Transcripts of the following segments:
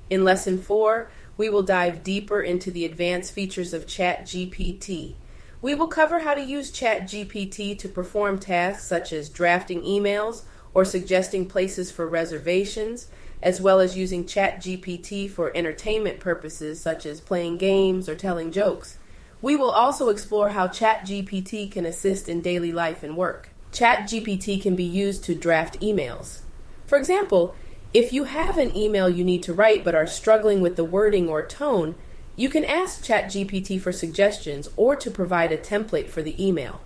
In Lesson 4, we will dive deeper into the advanced features of ChatGPT. We will cover how to use ChatGPT to perform tasks such as drafting emails or suggesting places for reservations, as well as using ChatGPT for entertainment purposes such as playing games or telling jokes. We will also explore how ChatGPT can assist in daily life and work. ChatGPT can be used to draft emails. For example, if you have an email you need to write but are struggling with the wording or tone, you can ask ChatGPT for suggestions or to provide a template for the email.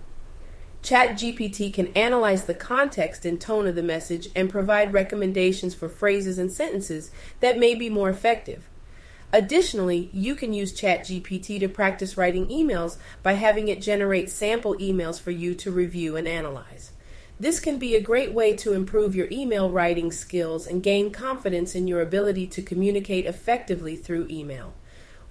ChatGPT can analyze the context and tone of the message and provide recommendations for phrases and sentences that may be more effective. Additionally, you can use ChatGPT to practice writing emails by having it generate sample emails for you to review and analyze. This can be a great way to improve your email writing skills and gain confidence in your ability to communicate effectively through email.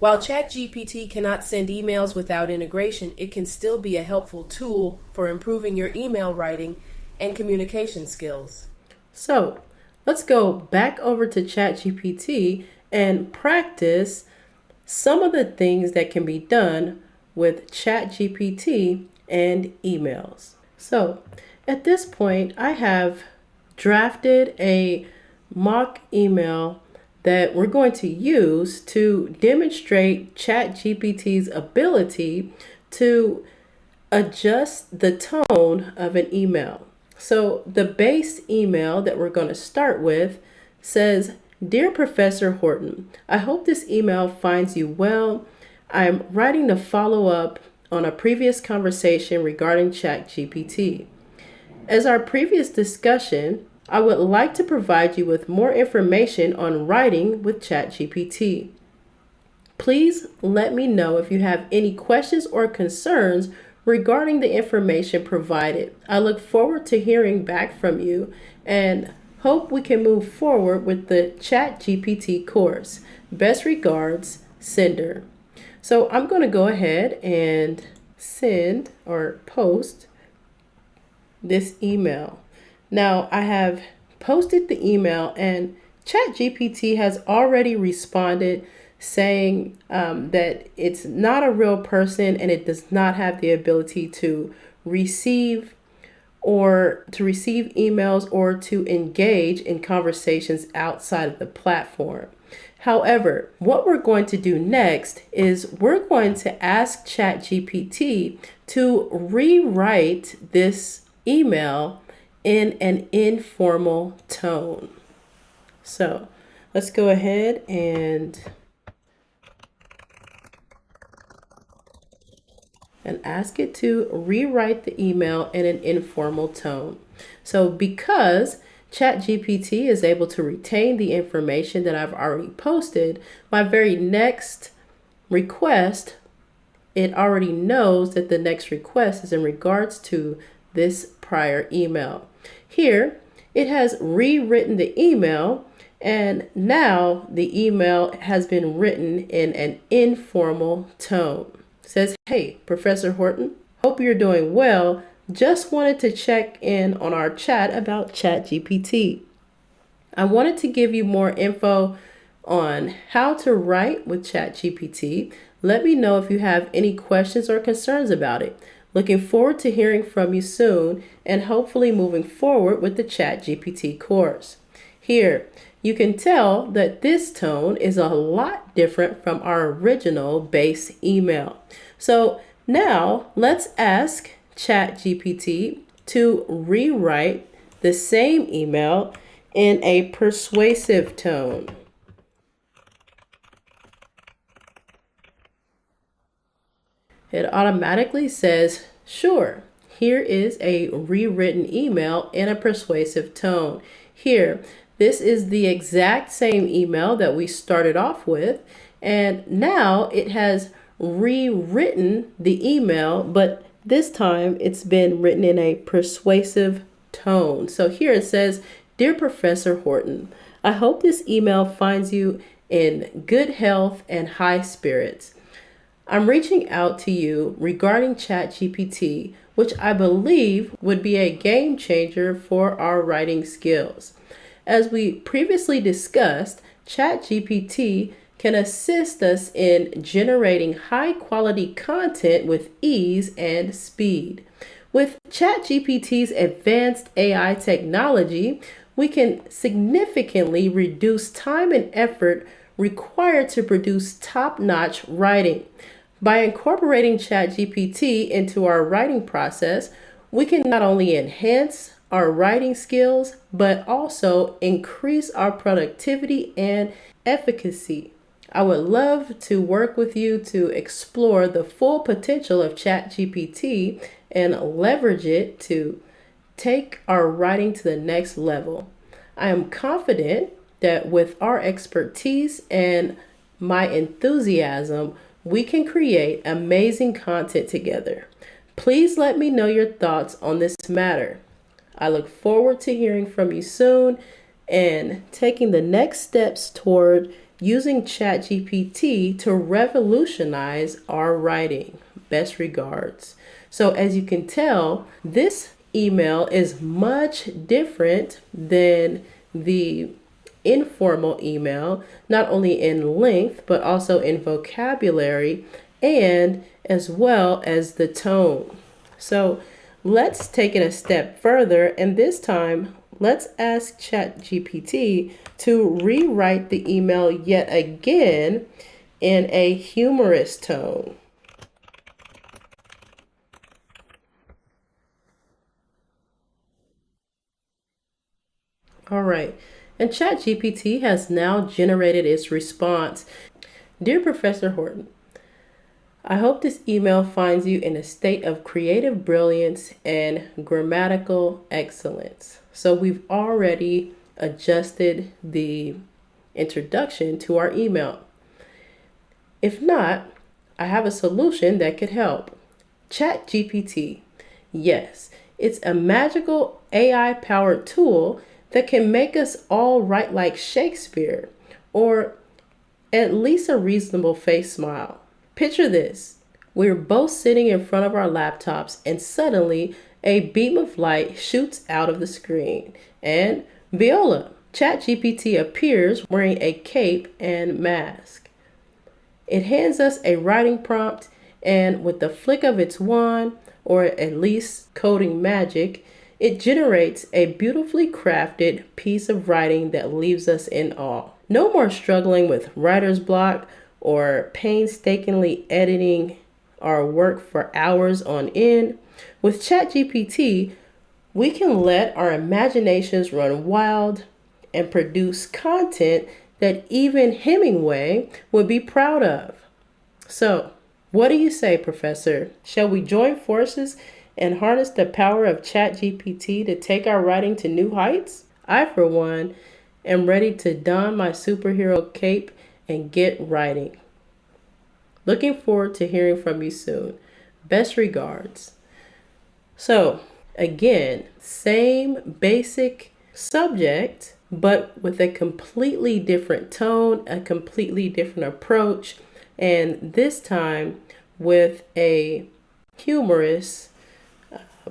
While ChatGPT cannot send emails without integration, it can still be a helpful tool for improving your email writing and communication skills. So, let's go back over to ChatGPT and practice some of the things that can be done with ChatGPT and emails. So, at this point, I have drafted a mock email that we're going to use to demonstrate ChatGPT's ability to adjust the tone of an email. So the base email that we're going to start with says, "Dear Professor Horton, I hope this email finds you well. I'm writing to follow up on a previous conversation regarding ChatGPT. As our previous discussion, I would like to provide you with more information on writing with ChatGPT. Please let me know if you have any questions or concerns regarding the information provided. I look forward to hearing back from you and hope we can move forward with the ChatGPT course. Best regards, Sender." So I'm going to go ahead and send or post this email. Now I have posted the email and ChatGPT has already responded saying that it's not a real person and it does not have the ability to receive emails or to engage in conversations outside of the platform. However, what we're going to do next is we're going to ask ChatGPT to rewrite this email in an informal tone. So let's go ahead and ask it to rewrite the email in an informal tone. So because ChatGPT is able to retain the information that I've already posted, my very next request, it already knows that the next request is in regards to this prior email. Here, it has rewritten the email, and now the email has been written in an informal tone. It says, "Hey, Professor Horton, hope you're doing well. Just wanted to check in on our chat about ChatGPT. I wanted to give you more info on how to write with ChatGPT. Let me know if you have any questions or concerns about it. Looking forward to hearing from you soon and hopefully moving forward with the ChatGPT course." Here, you can tell that this tone is a lot different from our original base email. So now let's ask ChatGPT to rewrite the same email in a persuasive tone. It automatically says, "Sure, here is a rewritten email in a persuasive tone." Here, this is the exact same email that we started off with, and now it has rewritten the email, but this time it's been written in a persuasive tone. So here it says, "Dear Professor Horton, I hope this email finds you in good health and high spirits. I'm reaching out to you regarding ChatGPT, which I believe would be a game changer for our writing skills. As we previously discussed, ChatGPT can assist us in generating high quality content with ease and speed. With ChatGPT's advanced AI technology, we can significantly reduce time and effort required to produce top notch writing. By incorporating ChatGPT into our writing process, we can not only enhance our writing skills, but also increase our productivity and efficacy. I would love to work with you to explore the full potential of ChatGPT and leverage it to take our writing to the next level. I am confident that with our expertise and my enthusiasm, we can create amazing content together. Please let me know your thoughts on this matter. I look forward to hearing from you soon and taking the next steps toward using ChatGPT to revolutionize our writing. Best regards. So, as you can tell, this email is much different than the informal email, not only in length, but also in vocabulary and as well as the tone. So let's take it a step further, and this time let's ask ChatGPT to rewrite the email yet again in a humorous tone. All right, and ChatGPT has now generated its response. Dear Professor Horton, I hope this email finds you in a state of creative brilliance and grammatical excellence. So we've already adjusted the introduction to our email. If not, I have a solution that could help. ChatGPT. Yes, it's a magical AI-powered tool that can make us all write like Shakespeare, or at least a reasonable face smile. Picture this. We're both sitting in front of our laptops and suddenly a beam of light shoots out of the screen and Viola, ChatGPT, appears wearing a cape and mask. It hands us a writing prompt, and with the flick of its wand, or at least coding magic, it generates a beautifully crafted piece of writing that leaves us in awe. No more struggling with writer's block or painstakingly editing our work for hours on end. With ChatGPT, we can let our imaginations run wild and produce content that even Hemingway would be proud of. So, what do you say, Professor? Shall we join forces and harness the power of ChatGPT to take our writing to new heights? I, for one, am ready to don my superhero cape and get writing. Looking forward to hearing from you soon. Best regards. So, again, same basic subject, but with a completely different tone, a completely different approach, and this time with a humorous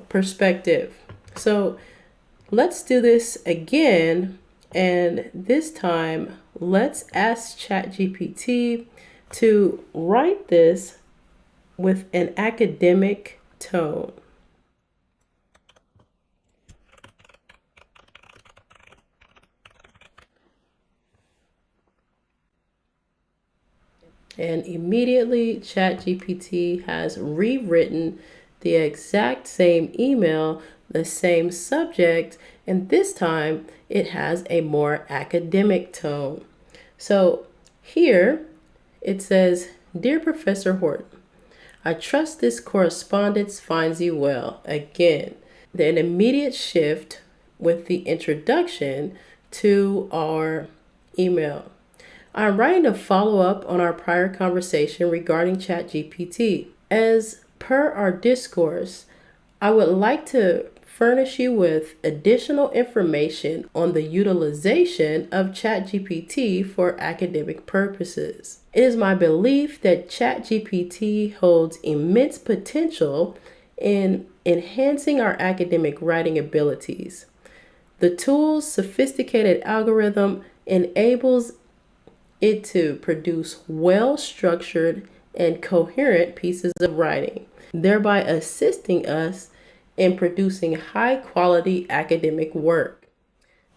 perspective. So, let's do this again, and this time let's ask ChatGPT to write this with an academic tone. And immediately ChatGPT has rewritten the exact same email, the same subject, and this time it has a more academic tone. So here it says, Dear Professor Horton, I trust this correspondence finds you well. Again, an immediate shift with the introduction to our email. I'm writing to follow up on our prior conversation regarding ChatGPT. As per our discourse, I would like to furnish you with additional information on the utilization of ChatGPT for academic purposes. It is my belief that ChatGPT holds immense potential in enhancing our academic writing abilities. The tool's sophisticated algorithm enables it to produce well-structured and coherent pieces of writing, thereby assisting us in producing high-quality academic work.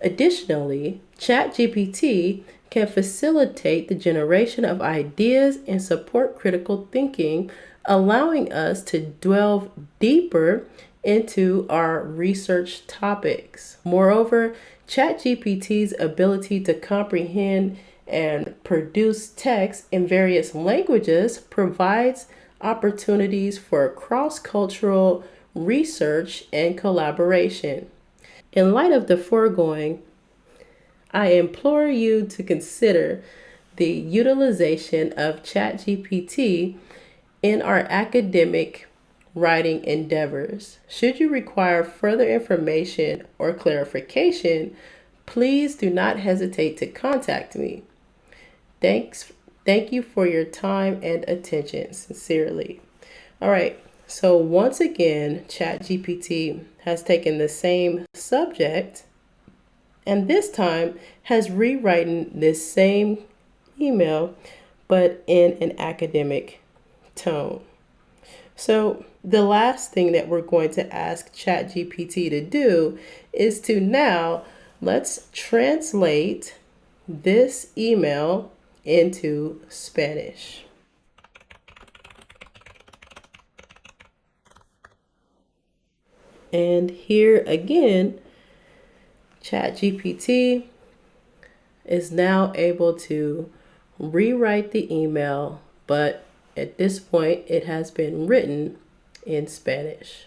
Additionally, ChatGPT can facilitate the generation of ideas and support critical thinking, allowing us to delve deeper into our research topics. Moreover, ChatGPT's ability to comprehend and produce text in various languages provides opportunities for cross-cultural research and collaboration. In light of the foregoing, I implore you to consider the utilization of ChatGPT in our academic writing endeavors. Should you require further information or clarification, please do not hesitate to contact me. Thank you for your time and attention. Sincerely. All right. So once again, ChatGPT has taken the same subject and this time has rewritten this same email, but in an academic tone. So the last thing that we're going to ask ChatGPT to do is to now let's translate this email into Spanish. And here again, ChatGPT is now able to rewrite the email, but at this point, it has been written in Spanish.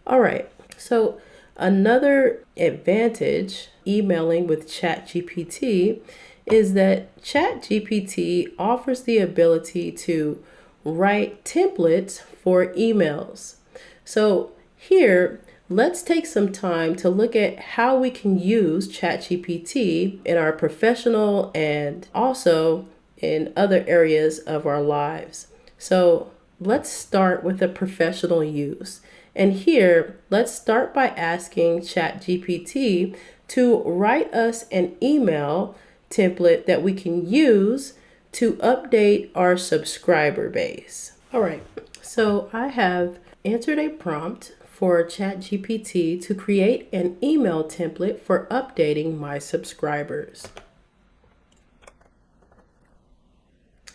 All right, so another advantage emailing with ChatGPT is that ChatGPT offers the ability to write templates for emails. So here, let's take some time to look at how we can use ChatGPT in our professional and also in other areas of our lives. So let's start with a professional use. And here, let's start by asking ChatGPT to write us an email template that we can use to update our subscriber base. All right, so I have entered a prompt for ChatGPT to create an email template for updating my subscribers.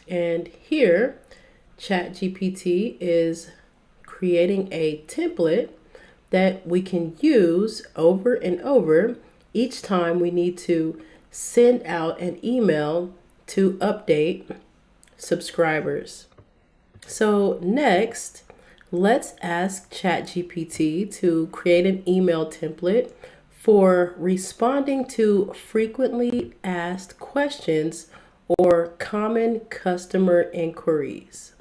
And here, ChatGPT is creating a template that we can use over and over each time we need to send out an email to update subscribers. So next, let's ask ChatGPT to create an email template for responding to frequently asked questions or common customer inquiries.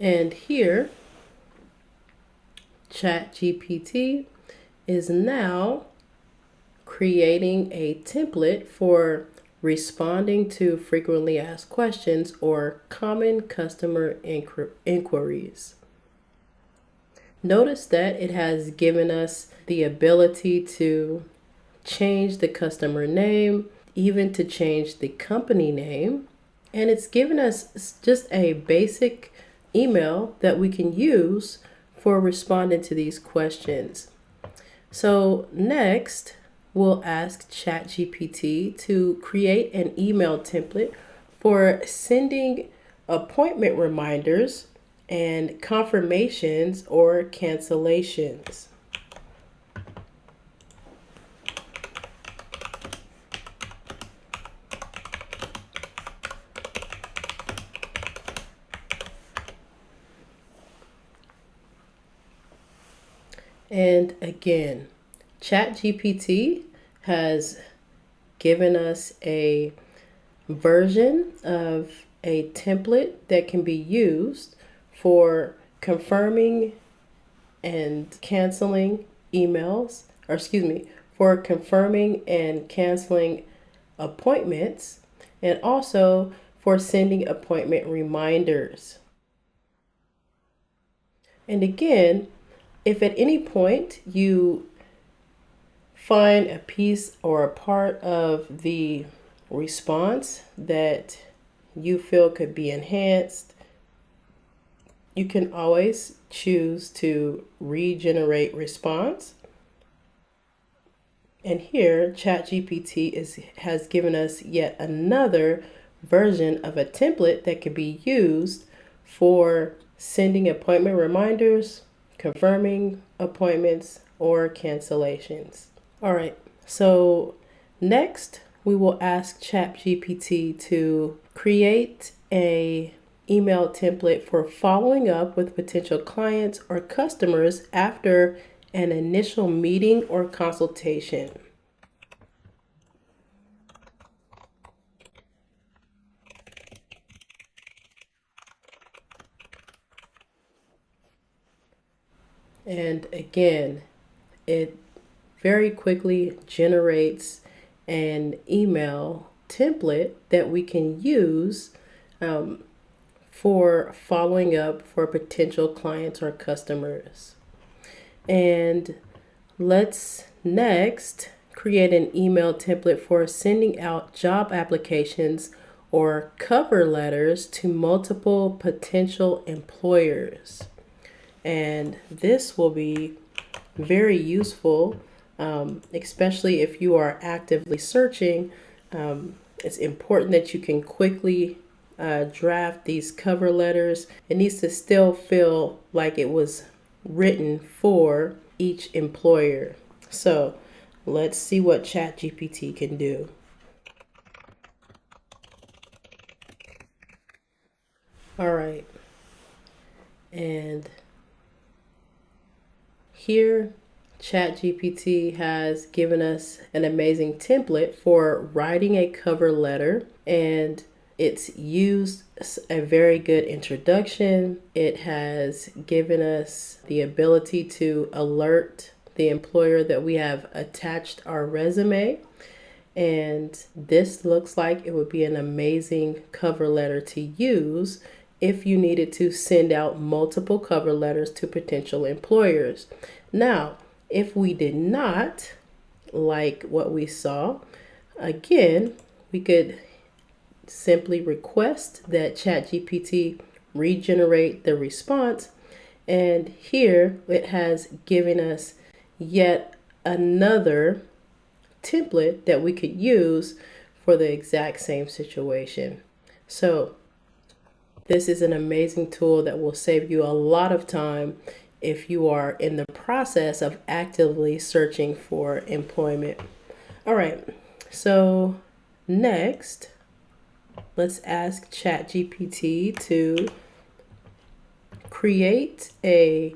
And here, ChatGPT is now creating a template for responding to frequently asked questions or common customer inquiries. Notice that it has given us the ability to change the customer name, even to change the company name, and it's given us just a basic email that we can use for responding to these questions. So next, we'll ask ChatGPT to create an email template for sending appointment reminders and confirmations or cancellations. And again, ChatGPT has given us a version of a template that can be used for confirming and canceling emails, for confirming and canceling appointments, and also for sending appointment reminders. And again, If at any point you find a piece or a part of the response that you feel could be enhanced, you can always choose to regenerate response. And here, ChatGPT has given us yet another version of a template that could be used for sending appointment reminders, confirming appointments, or cancellations. All right, so next we will ask ChatGPT to create a email template for following up with potential clients or customers after an initial meeting or consultation. And again, it very quickly generates an email template that we can use for following up for potential clients or customers. And let's next create an email template for sending out job applications or cover letters to multiple potential employers. And this will be very useful, especially if you are actively searching. It's important that you can quickly draft these cover letters. It needs to still feel like it was written for each employer. So let's see what ChatGPT can do. All right. And here, ChatGPT has given us an amazing template for writing a cover letter, and it's used a very good introduction. It has given us the ability to alert the employer that we have attached our resume. And this looks like it would be an amazing cover letter to use if you needed to send out multiple cover letters to potential employers. Now, if we did not like what we saw, again, we could simply request that ChatGPT regenerate the response. And here it has given us yet another template that we could use for the exact same situation. So this is an amazing tool that will save you a lot of time if you are in the process of actively searching for employment. All right, so next, let's ask ChatGPT to create a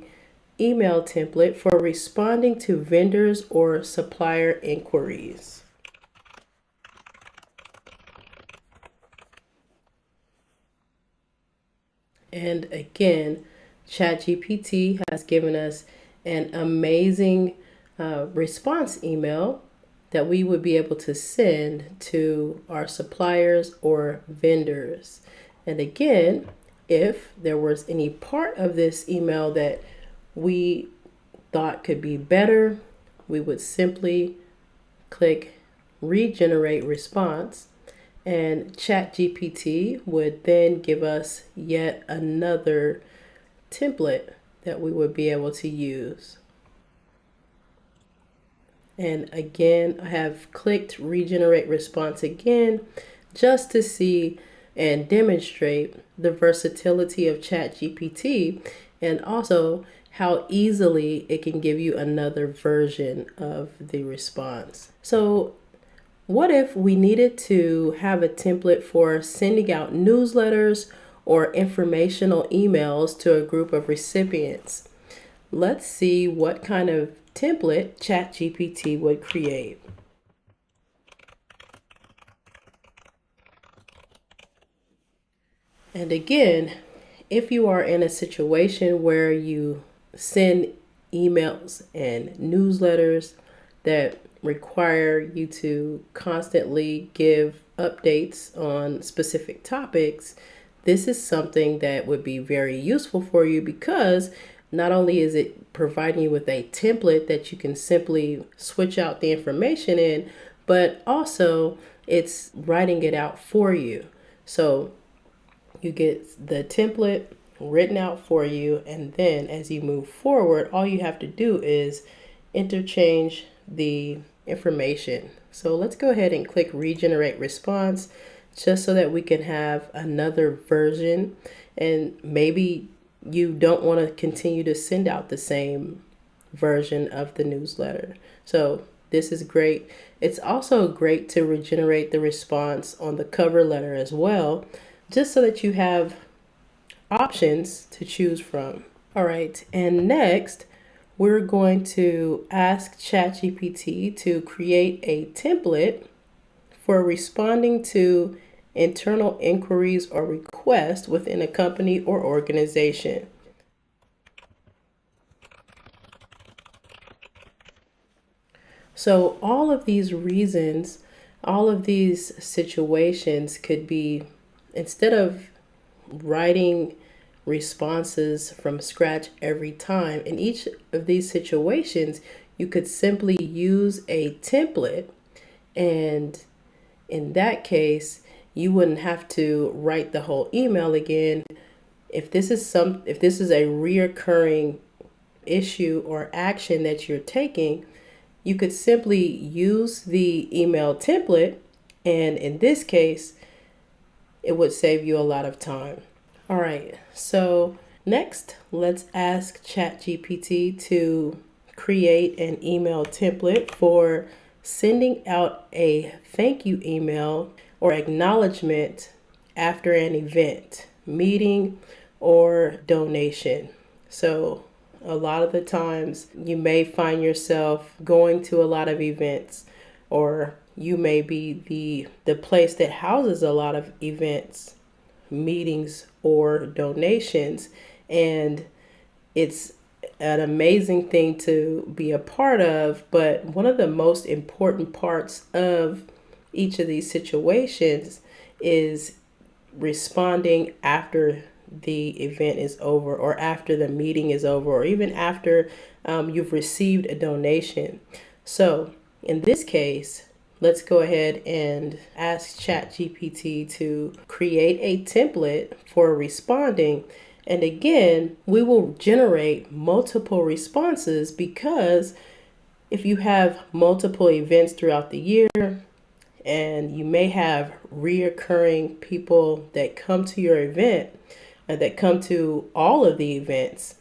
email template for responding to vendors or supplier inquiries. And again, ChatGPT has given us an amazing response email that we would be able to send to our suppliers or vendors. And again, if there was any part of this email that we thought could be better, we would simply click regenerate response, and ChatGPT would then give us yet another template that we would be able to use. And again, I have clicked regenerate response again just to see and demonstrate the versatility of ChatGPT, and also how easily it can give you another version of the response. So what if we needed to have a template for sending out newsletters or informational emails to a group of recipients? Let's see what kind of template ChatGPT would create. And again, if you are in a situation where you send emails and newsletters that require you to constantly give updates on specific topics, this is something that would be very useful for you, because not only is it providing you with a template that you can simply switch out the information in, but also it's writing it out for you. So you get the template written out for you, and then as you move forward, all you have to do is interchange the information. So let's go ahead and click regenerate response just so that we can have another version, and maybe you don't want to continue to send out the same version of the newsletter. So this is great. It's also great to regenerate the response on the cover letter as well, just so that you have options to choose from. All right, and next we're going to ask ChatGPT to create a template for responding to internal inquiries or requests within a company or organization. So all of these reasons, all of these situations could be, instead of writing responses from scratch every time, in each of these situations, you could simply use a template, and in that case, you wouldn't have to write the whole email again. If this is a reoccurring issue or action that you're taking, you could simply use the email template, and in this case, it would save you a lot of time. All right, so next, let's ask ChatGPT to create an email template for sending out a thank you email or acknowledgement after an event, meeting, or donation. So a lot of the times you may find yourself going to a lot of events, or you may be the place that houses a lot of events, meetings, or donations, and it's an amazing thing to be a part of. But one of the most important parts of each of these situations is responding after the event is over, or after the meeting is over, or even after you've received a donation. So in this case, let's go ahead and ask ChatGPT to create a template for responding. And again, we will generate multiple responses, because if you have multiple events throughout the year, and you may have reoccurring people that come to your event and that come to all of the events,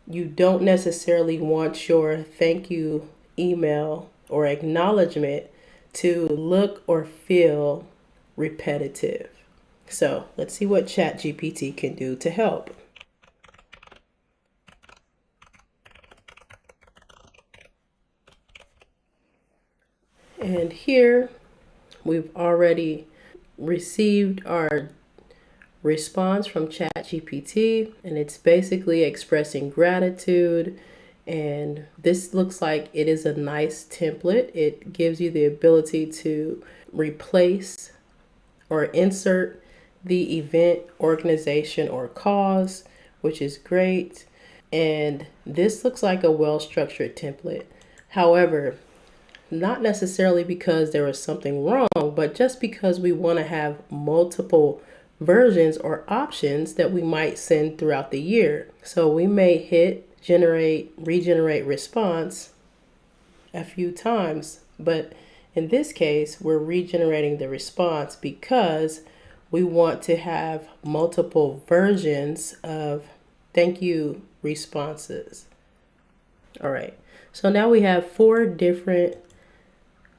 you don't necessarily want your thank you email or acknowledgement to look or feel repetitive. So let's see what ChatGPT can do to help. And here we've already received our response from ChatGPT, and it's basically expressing gratitude. And this looks like it is a nice template. It gives you the ability to replace or insert the event, organization, or cause, which is great. And this looks like a well-structured template. However, not necessarily because there was something wrong, but just because we want to have multiple versions or options that we might send throughout the year. So we may hit regenerate response a few times, but in this case, we're regenerating the response because we want to have multiple versions of thank you responses. All right, so now we have 4 different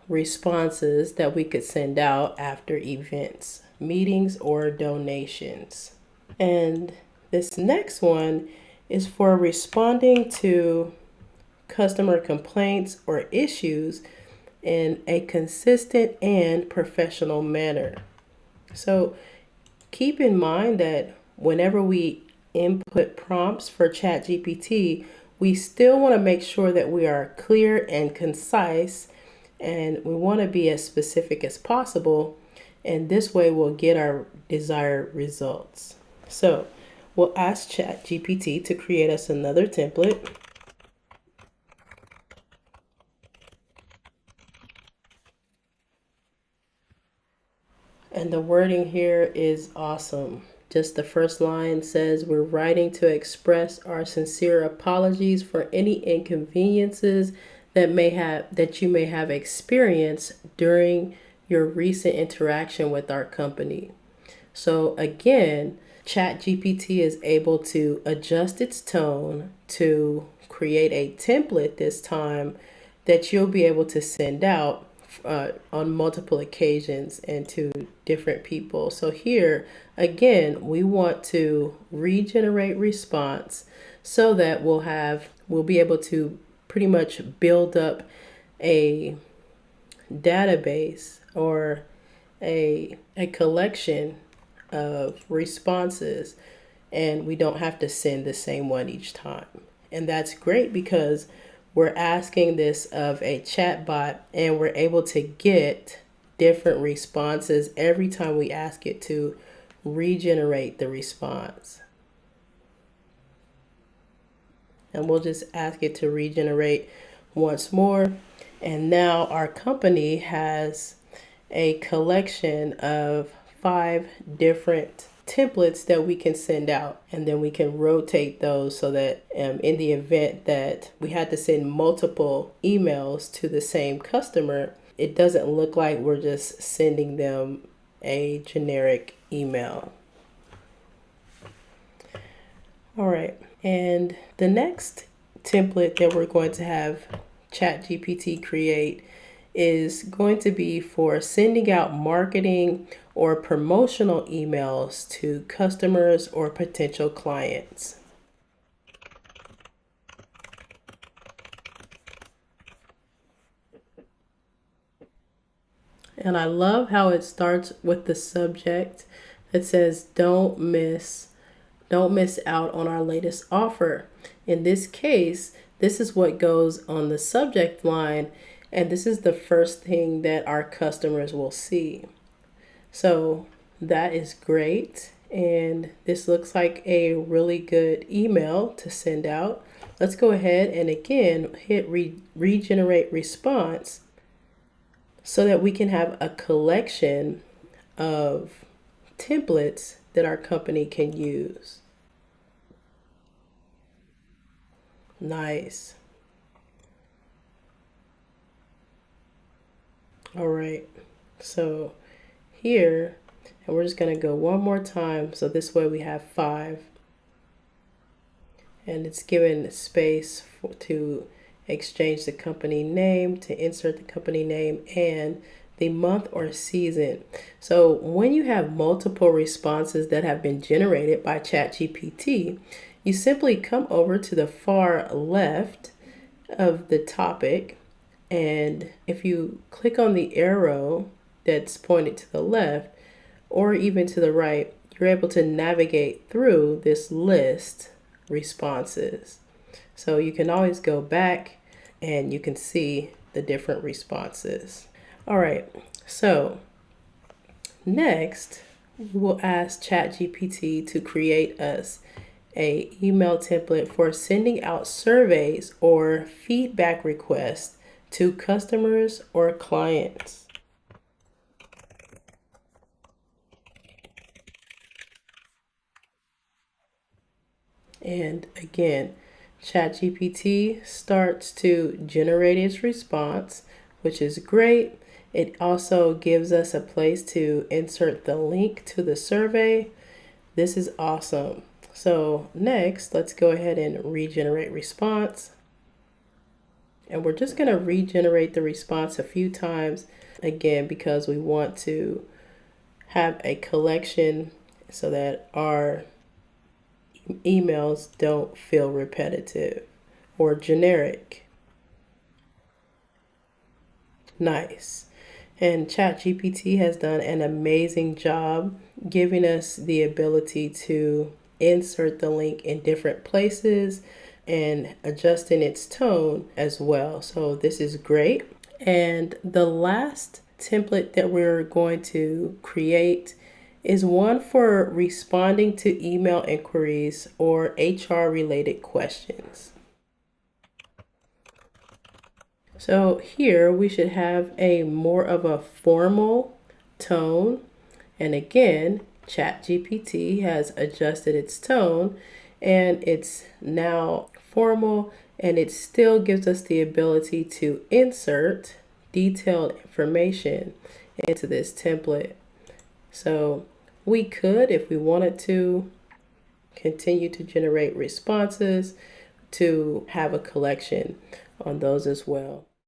responses that we could send out after events, meetings, or donations. And this next one is for responding to customer complaints or issues in a consistent and professional manner. So keep in mind that whenever we input prompts for ChatGPT, we still want to make sure that we are clear and concise, and we want to be as specific as possible, and this way we'll get our desired results. So we'll ask ChatGPT to create us another template. And the wording here is awesome. Just the first line says, we're writing to express our sincere apologies for any inconveniences that you may have experienced during your recent interaction with our company. So again, ChatGPT is able to adjust its tone to create a template this time that you'll be able to send out on multiple occasions and to different people. So here, again, we want to regenerate response so that we'll be able to pretty much build up a database or a collection of responses, and we don't have to send the same one each time. And that's great because we're asking this of a chatbot and we're able to get different responses every time we ask it to regenerate the response. And we'll just ask it to regenerate once more. And now our company has a collection of 5 different templates that we can send out, and then we can rotate those so that in the event that we had to send multiple emails to the same customer, it doesn't look like we're just sending them a generic email. All right, and the next template that we're going to have ChatGPT create is going to be for sending out marketing or promotional emails to customers or potential clients. And I love how it starts with the subject that says, don't miss out on our latest offer. In this case, this is what goes on the subject line, and this is the first thing that our customers will see. So that is great, and this looks like a really good email to send out. Let's go ahead and again hit regenerate response so that we can have a collection of templates that our company can use. Nice. All right, so here, and we're just going to go one more time, so this way we have 5, and it's given space to exchange the company name, to insert the company name, and the month or season. So when you have multiple responses that have been generated by ChatGPT, you simply come over to the far left of the topic, and if you click on the arrow that's pointed to the left or even to the right, you're able to navigate through this list responses. So you can always go back and you can see the different responses. All right, so next we'll ask ChatGPT to create us a email template for sending out surveys or feedback requests to customers or clients. And again, ChatGPT starts to generate its response, which is great. It also gives us a place to insert the link to the survey. This is awesome. So next, let's go ahead and regenerate response. And we're just going to regenerate the response a few times, again, because we want to have a collection so that our emails don't feel repetitive or generic. Nice. And ChatGPT has done an amazing job giving us the ability to insert the link in different places and adjusting its tone as well. So this is great. And the last template that we're going to create is one for responding to email inquiries or HR related questions. So here we should have a more of a formal tone. And again, ChatGPT has adjusted its tone and it's now formal, and it still gives us the ability to insert detailed information into this template. So we could, if we wanted to, continue to generate responses to have a collection on those as well.